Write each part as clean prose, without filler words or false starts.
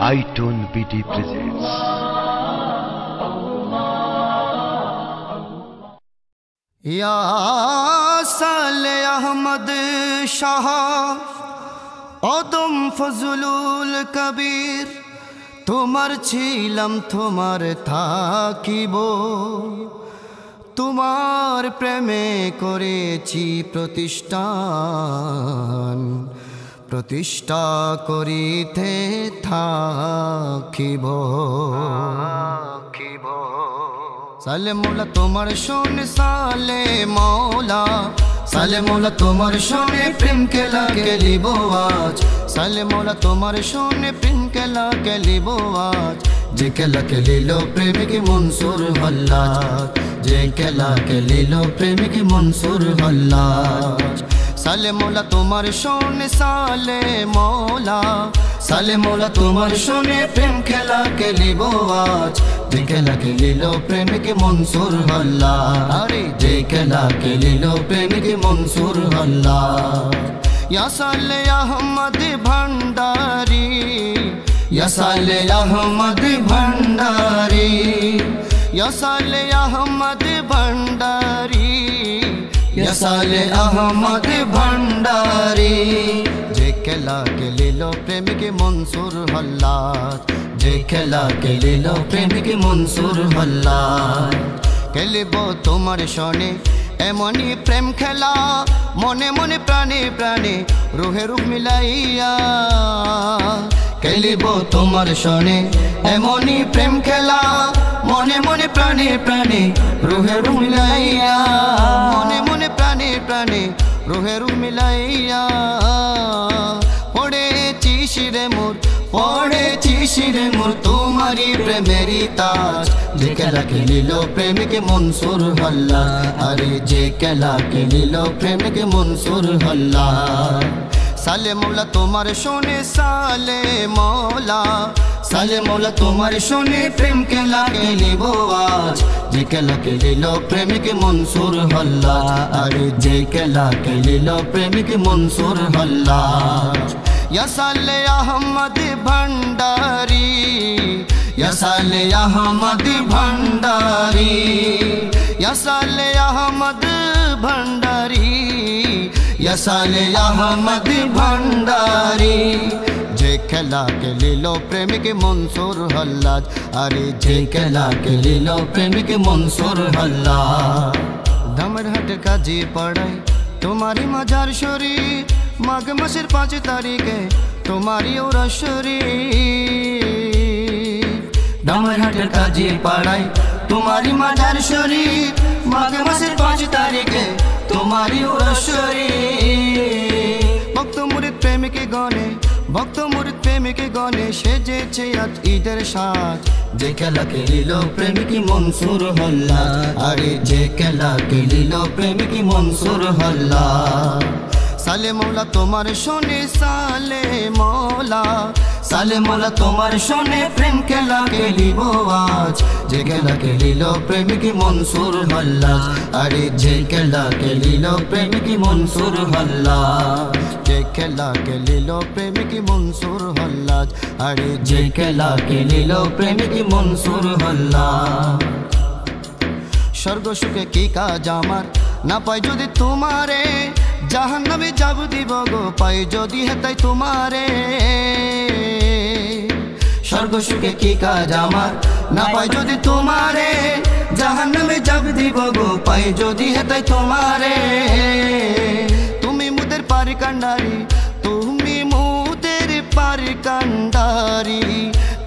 iTone BD presents या साले अहमद शाह ओदम फजलुल कबीर তোমার ছিলাম তোমার থাকিব তোমার প্রেমে করেছি প্রতিষ্ঠা করিতে থাকিব সালে মৌলা তোমার শোনে সালে মৌলা তোমার শোনে প্রেম খেলা খেলিব আজ সালে মৌলা তোমার শোনে প্রেম খেলা খেলিব আজ যে খেলা খেলিল প্রেমিক মনসুর হল্লাজ যে খেলা খেলিল প্রেমিক মনসুর হল্লাজ সালে মৌলা তোমার শোনে সালে মৌলা তোমার শোনে প্রেম খেলা খেলিব আজ যে খেলা খেলিল প্রেমিক মনসুর হল্লাজ আরে যে খেলা খেলিল প্রেমিক মনসুর হল্লাজ या साले अहमद भंडारी या साले अहमद भंडारी या साले अहमद भंडारी या साले अहमद भंडारी जे खेला खेलिल प्रेमिक मनसूर हल्लाज जे खेला खेलिल प्रेमिक मनसूर हल्लाज खेलिब तुम्हार शोने एमनी प्रेम खेला मने मने प्राणे प्राणे रूहे रूह मिलाइया खेलिब तुम्हार शोने एमनी प्रेम खेला मने मने प्राणे प्राणे रूहे रूह मिलाइया मने मने प्राणे प्राणे रूहे रूह मिलाइया पड़ेছি শিরে মোর তোমারি প্রেমেরি তাজ যে খেলা খেলিল প্রেমিক মনসুর হল্লাজ আরে যে খেলা খেলিল প্রেমিক মনসুর হল্লাজ সালে মৌলা তোমার শোনে সালে মৌলা তোমার শোনে প্রেম খেলা খেলিব আজ যে খেলা খেলিল প্রেমিক মনসুর হল্লাজ আরে যে খেলা খেলিল প্রেমিক মনসুর হল্লাজ या साले अहमद भंडारी या साले अहमद भंडारी या साले अहमद भंडारी या साले अहमद भंडारी जे खेला खेलिल प्रेमिक मनसूर हल्लाज अरे जे खेला खेलिल प्रेमिक मनसूर हल्लाज धमरहट काजी पड़ाई तुम्हारी मजार शरीर माघ मासेर 5 तारीखे तुम्हारी ओरा शरीर डामरहाटेर काजी पाड़ाई तुम्हारी मजार शरीर माघ मासेर 5 तारीखे तुम्हारी ओरा शरीर भक्त मुरीद प्रेमिक गणे सेजेছে আজ ঈদের সাজ যে খেলা খেলিল প্রেমিক মনসুর হল্লাজ আরে যে খেলা খেলিল প্রেমিক মনসুর হল্লাজ साले मौला तुम्हार शोने साले मौला तुम्हार शोने प्रेम खेला खेलिब आज जे खेला खेलिल प्रेमिक मनसूर हल्लाज अरे जे खेला खेलिल प्रेमिक मनसूर हल्लाज जे खेला खेलिल प्रेमिक मनसूर हल्लाज अरे जे खेला खेलिल प्रेमिक मनसूर हल्लाज स्वर्ग सुखे की काज आमार ना पाई जदि तुम्हारे জাহান্নামে যাব দিব গো পাই যদি হেতাই তোমারে স্বর্গ সুখে কি কাজ আমার না পাই যদি তোমারে জাহান্নামে যাব দিব গো পাই যদি হেতাই তোমারে তুমি মুদের পারি কান্ডারি তুমি মুদের পারি কান্ডারি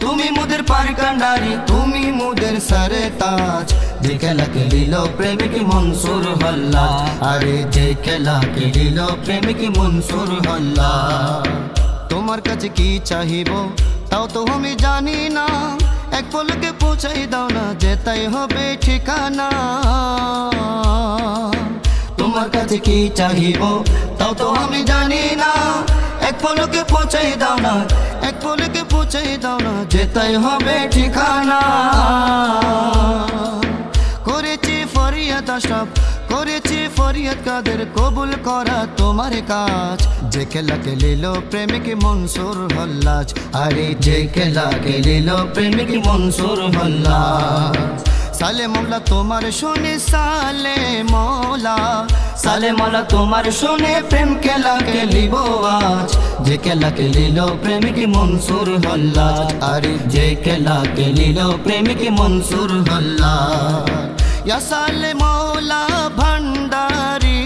তুমি মুদের পারি কান্ডারি তুমি মুদের সরে তাজ যে খেলা খেলিল প্রেমিক মনসুর হল্লাজ আরে যে খেলা খেলিল প্রেমিক মনসুর হল্লাজ তোমার কাছে কি চাহিব তাও তো আমি জানি না এক পলকে পৌঁছাই দাও না যেতাই হবে ঠিকানা তোমার কাছে কি চাহিব তাও তো আমি জানি না এক পলকে পৌঁছাই দাও না এক পলকে পৌঁছাই দাও না যেতাই হবে ঠিকানা করেছি ফরিয়াদ আশরাফ করেছি ফরিয়াদ কাদের কবুল করা তোমার কাজ যে খেলা খেলিল প্রেমিক মনসুর হল্লাজ আরে যে খেলা খেলিল প্রেমিক মনসুর হল্লাজ সালে মোলা তোমার শুনে সালে মোলা তোমার শুনে প্রেম খেলা খেলিব আজ যে খেলা খেলিল প্রেমিক মনসুর হল্লাজ আরে যে খেলা খেলিল প্রেমিক মনসুর হল্লাজ ইয়া সালে মৌলা ভণ্ডারি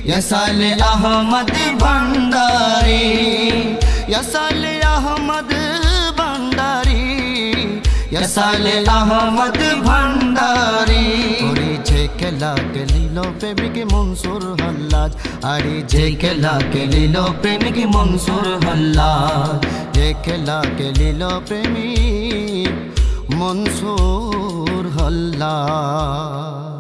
ইয়া সালে আহমদ ভণ্ডারি ইয়া সালে আহমদ ভণ্ডারি ইয়া সালে আহমদ ভণ্ডারি ওরে যে খেলা খেলিল প্রেমিক মনসুর হল্লাজ আরে যে খেলা খেলিল প্রেমিক মনসুর হল্লাজ যে খেলা খেলিল প্রেমিক মনসুর হল্লাজ।